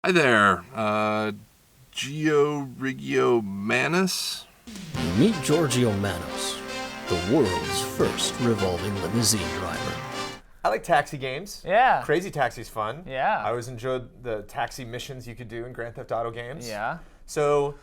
Hi there, Gio Rigio Manus. Meet Giorgio Manos, the world's first revolving limousine driver. I like taxi games. Yeah. Crazy Taxi's fun. Yeah. I always enjoyed the taxi missions you could do in Grand Theft Auto games. Yeah. So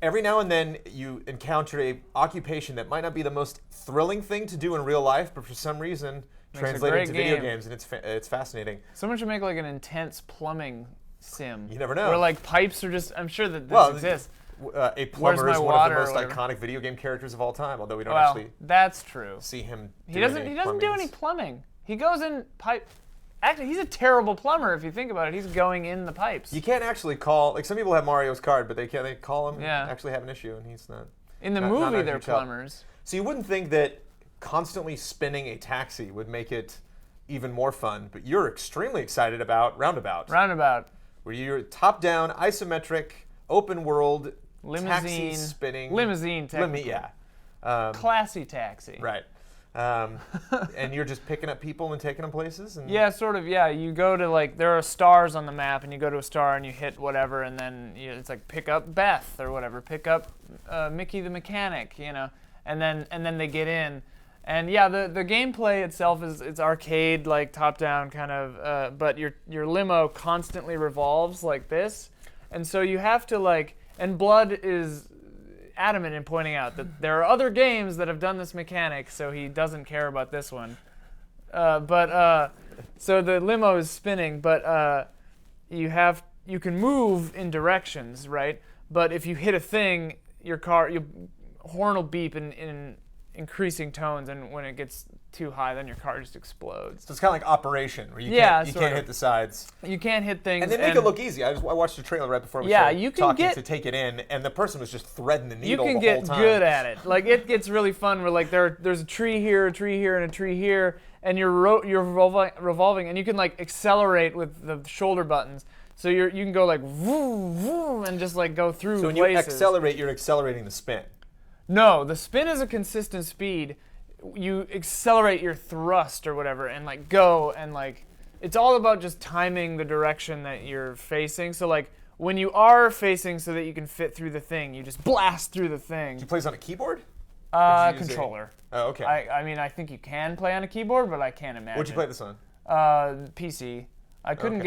every now and then you encounter a occupation that might not be the most thrilling thing to do in real life, but for some reason translated into video games, and it's fascinating. Someone should make like an intense plumbing sim. You never know. Where like pipes are just, I'm sure that this exists. A plumber is one of the water most or whatever? iconic video game characters of all time, although we don't Well, actually that's true. see him He doesn't do any plumbing. He goes in pipe. Actually, he's a terrible plumber if you think about it. He's going in the pipes. You can't actually call, like some people have Mario's card, but they call him Yeah. and actually have an issue, and he's not. In the not movie, a they're huge help. plumbers. So you wouldn't think that constantly spinning a taxi would make it even more fun, but you're extremely excited about Roundabout. Roundabout. Where you're top-down, isometric, open-world, Limousine. taxi spinning. Limousine, technically. Yeah. Classy taxi. Right. And you're just picking up people and taking them places? And Yeah, sort of, yeah. You go to like, there are stars on the map, and you go to a star and you hit whatever, and then it's like pick up Beth or whatever, pick up Mickey the mechanic, and then they get in. And yeah, the gameplay itself it's arcade, like top-down kind of, but your limo constantly revolves like this, and so you have to like, and Blood is adamant in pointing out that there are other games that have done this mechanic, so he doesn't care about this one. So the limo is spinning, but you can move in directions, right? But if you hit a thing, your horn will beep in increasing tones, and when it gets too high, then your car just explodes. So it's kind of like Operation, where you can't hit the sides. You can't hit things. And they make it look easy. I watched the trailer right before we started talking to take it in, and the person was just threading the needle the whole time. You can get good at it. Like, it gets really fun where, like, there's a tree here, and a tree here, and you're revolving, and you can, like, accelerate with the shoulder buttons. So you can go, like, vroom, vroom, and just, like, go through places. So when you accelerate, you're accelerating the spin. No, the spin is a consistent speed. You accelerate your thrust or whatever and like go, and like it's all about just timing the direction that you're facing. So like when you are facing so that you can fit through the thing, you just blast through the thing. Do you play this on a keyboard? Controller. Oh, okay. I mean, I think you can play on a keyboard, but I can't imagine. What'd you play this on? PC. I couldn't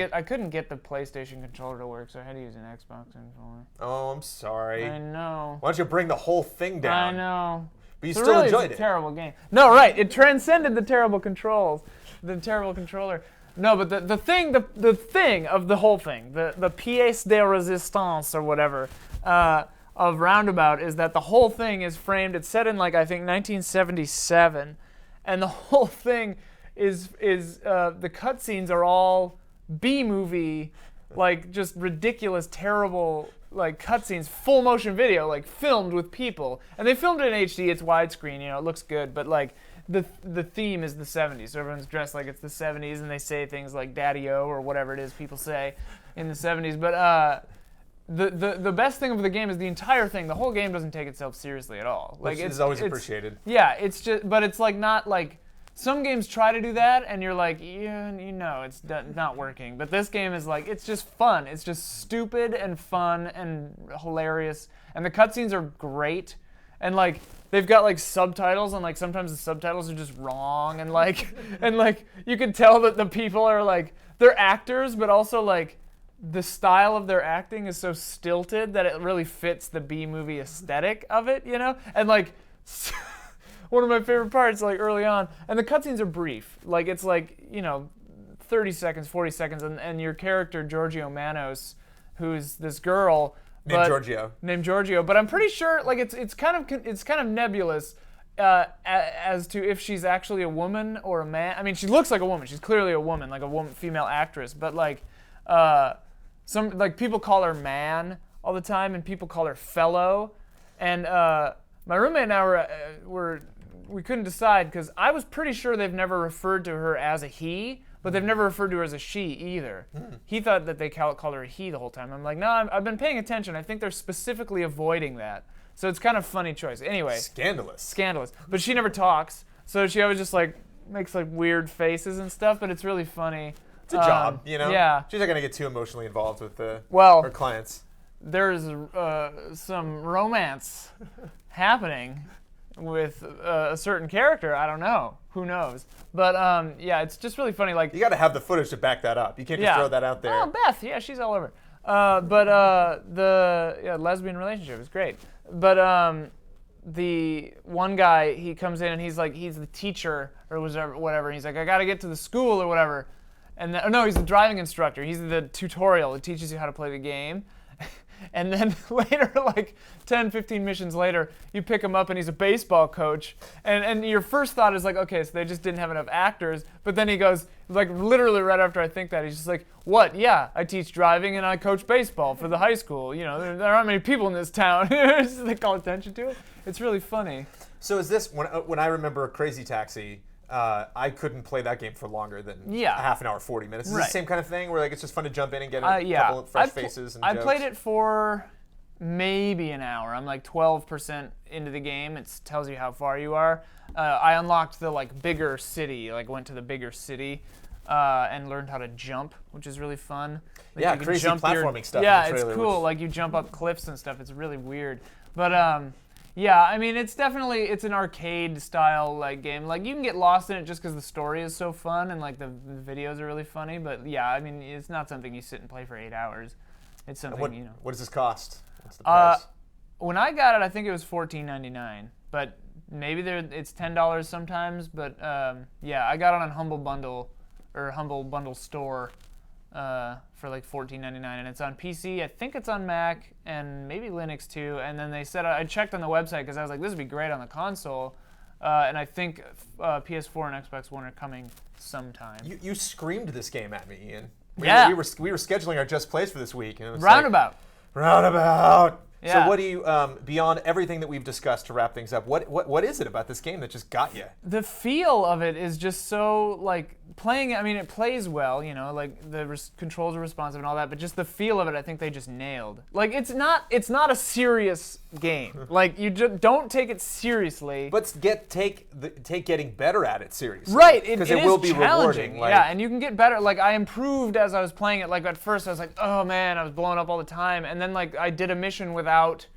get the PlayStation controller to work, so I had to use an Xbox controller. Oh, I'm sorry. I know. Why don't you bring the whole thing down? I know. But you So still really, enjoyed it's it. a terrible game. No, right. It transcended the terrible controls, the terrible controller. No, but the thing of the whole thing, the pièce de résistance or whatever of Roundabout is that the whole thing is framed. It's set in like I think 1977, and the whole thing is the cutscenes are all B-movie, like just ridiculous, terrible. Like cutscenes, full motion video, like filmed with people, and they filmed it in HD. It's widescreen, it looks good, but like the theme is the 70s, so everyone's dressed like it's the 70s, and they say things like "Daddy-O" or whatever it is people say in the 70s. But the best thing of the game is the entire thing. The whole game doesn't take itself seriously at all. Like it's always appreciated. Yeah, it's just, but it's like not like. Some games try to do that, and you're like, yeah, it's not working. But this game is like, it's just fun. It's just stupid and fun and hilarious. And the cutscenes are great. And like, they've got like subtitles, and like sometimes the subtitles are just wrong. And like, you can tell that the people are like, they're actors, but also like, the style of their acting is so stilted that it really fits the B-movie aesthetic of it, And like. One of my favorite parts, like early on, and the cutscenes are brief. Like it's like 30 seconds, 40 seconds, and your character Giorgio Manos, who's this girl named Giorgio. But I'm pretty sure like it's kind of nebulous as to if she's actually a woman or a man. I mean, she looks like a woman. She's clearly a woman, like a woman, female actress. But like some like people call her man all the time, and people call her fellow. And my roommate and I we couldn't decide because I was pretty sure they've never referred to her as a he, but they've never referred to her as a she either. He thought that they called her a he the whole time. I'm like, no, I've been paying attention. I think they're specifically avoiding that. So it's kind of a funny choice. Anyway. Scandalous. But she never talks, so she always just like makes like weird faces and stuff, but it's really funny. It's a job, you know? Yeah. She's not going to get too emotionally involved with her clients. There's some romance happening with a certain character. I don't know. Who knows? But yeah, it's just really funny. Like you got to have the footage to back that up. You can't just throw that out there. Oh, Beth, yeah, she's all over. The lesbian relationship is great. But the one guy, he comes in and he's the teacher or whatever. And he's like, I got to get to the school or whatever. And no, he's the driving instructor. He's the tutorial. It teaches you how to play the game. And then later, like 10, 15 missions later, you pick him up and he's a baseball coach. And your first thought is like, okay, so they just didn't have enough actors. But then he goes, like literally right after I think that, he's just like, what? Yeah, I teach driving and I coach baseball for the high school. You know, there aren't many people in this town. They call attention to it. It's really funny. So is this, when I remember Crazy Taxi, I couldn't play that game for longer than a half an hour, 40 minutes. Is it the same kind of thing where like it's just fun to jump in and get a couple of fresh faces and jokes? I played it for maybe an hour. I'm like 12% into the game. It tells you how far you are. I unlocked the like bigger city, like went to the bigger city and learned how to jump, which is really fun. Like yeah, crazy platforming stuff. Yeah, it's cool. Like you jump up cliffs and stuff. It's really weird. But yeah, I mean, it's an arcade style like game. Like you can get lost in it just because the story is so fun and like the videos are really funny. But yeah, I mean, it's not something you sit and play for 8 hours. It's something What does this cost? What's the price? When I got it, I think it was $14.99. But maybe it's $10 sometimes. But yeah, I got it on Humble Bundle or Humble Bundle Store for like $14.99, and it's on PC. I think it's on Mac and maybe Linux too. And then they said I checked on the website because I was like, this would be great on the console. And I think PS4 and Xbox One are coming sometime. You screamed this game at me, Ian. We were scheduling our Just Plays for this week. And it was Roundabout. Roundabout. Yeah. So what do you, beyond everything that we've discussed to wrap things up, what is it about this game that just got you? The feel of it is just so, like, playing it, I mean, it plays well, you know, like, the controls are responsive and all that, but just the feel of it, I think they just nailed. Like, it's not a serious game. Like, you just don't take it seriously. But take getting better at it seriously. Right, because it will is be challenging. rewarding. Like, yeah, and you can get better. Like, I improved as I was playing it. Like, at first I was like, oh man, I was blowing up all the time. And then, like, I did a mission without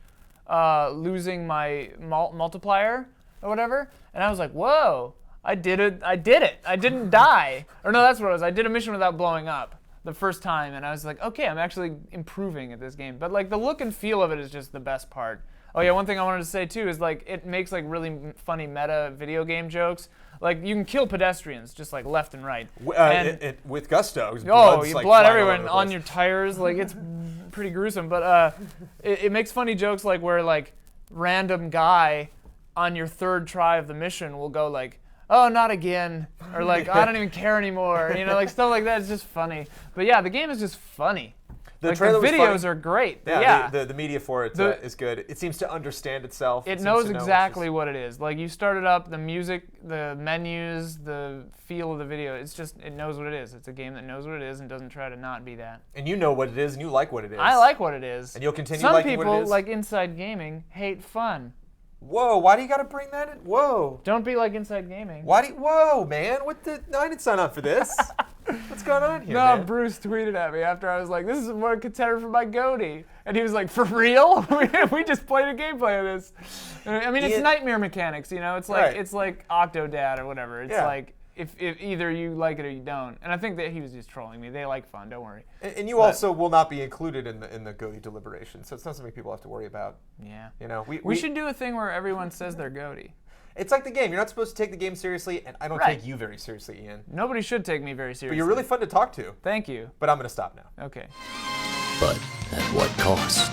losing my multiplier or whatever. And I was like, whoa, I did it. I didn't die. Or no, that's what it was. I did a mission without blowing up the first time. And I was like, okay, I'm actually improving at this game. But, like, the look and feel of it is just the best part. Oh yeah, one thing I wanted to say too is like it makes like really funny meta video game jokes. Like you can kill pedestrians just like left and right. With gusto. Blood everywhere on your tires. Like it's pretty gruesome. But it makes funny jokes like where like random guy on your third try of the mission will go like, oh, not again, or like I don't even care anymore. You know, like stuff like that is just funny. But yeah, the game is just funny. The videos are great. Yeah. The media for it is good. It seems to understand itself. It knows exactly what it is. Like you start it up, the music, the menus, the feel of the video. It's just it knows what it is. It's a game that knows what it is and doesn't try to not be that. And you know what it is, and you like what it is. I like what it is. And you'll continue liking what it is. Some people, like Inside Gaming, hate fun. Whoa! Why do you got to bring that in? Whoa! Don't be like Inside Gaming. Whoa, man! No, I didn't sign up for this. What's going on here, No, man? Bruce tweeted at me after I was like, this is more a contender for my goatee. And he was like, for real? We just played a gameplay of this. I mean, it's nightmare mechanics, you know? It's like it's like Octodad or whatever. It's like if either you like it or you don't. And I think that he was just trolling me. They like fun, don't worry. And you also will not be included in the goatee deliberation, so it's not something people have to worry about. Yeah. You know, we should do a thing where everyone says their goatee. It's like the game. You're not supposed to take the game seriously, and I don't take you very seriously, Ian. Nobody should take me very seriously. But you're really fun to talk to. Thank you. But I'm going to stop now. Okay. But at what cost?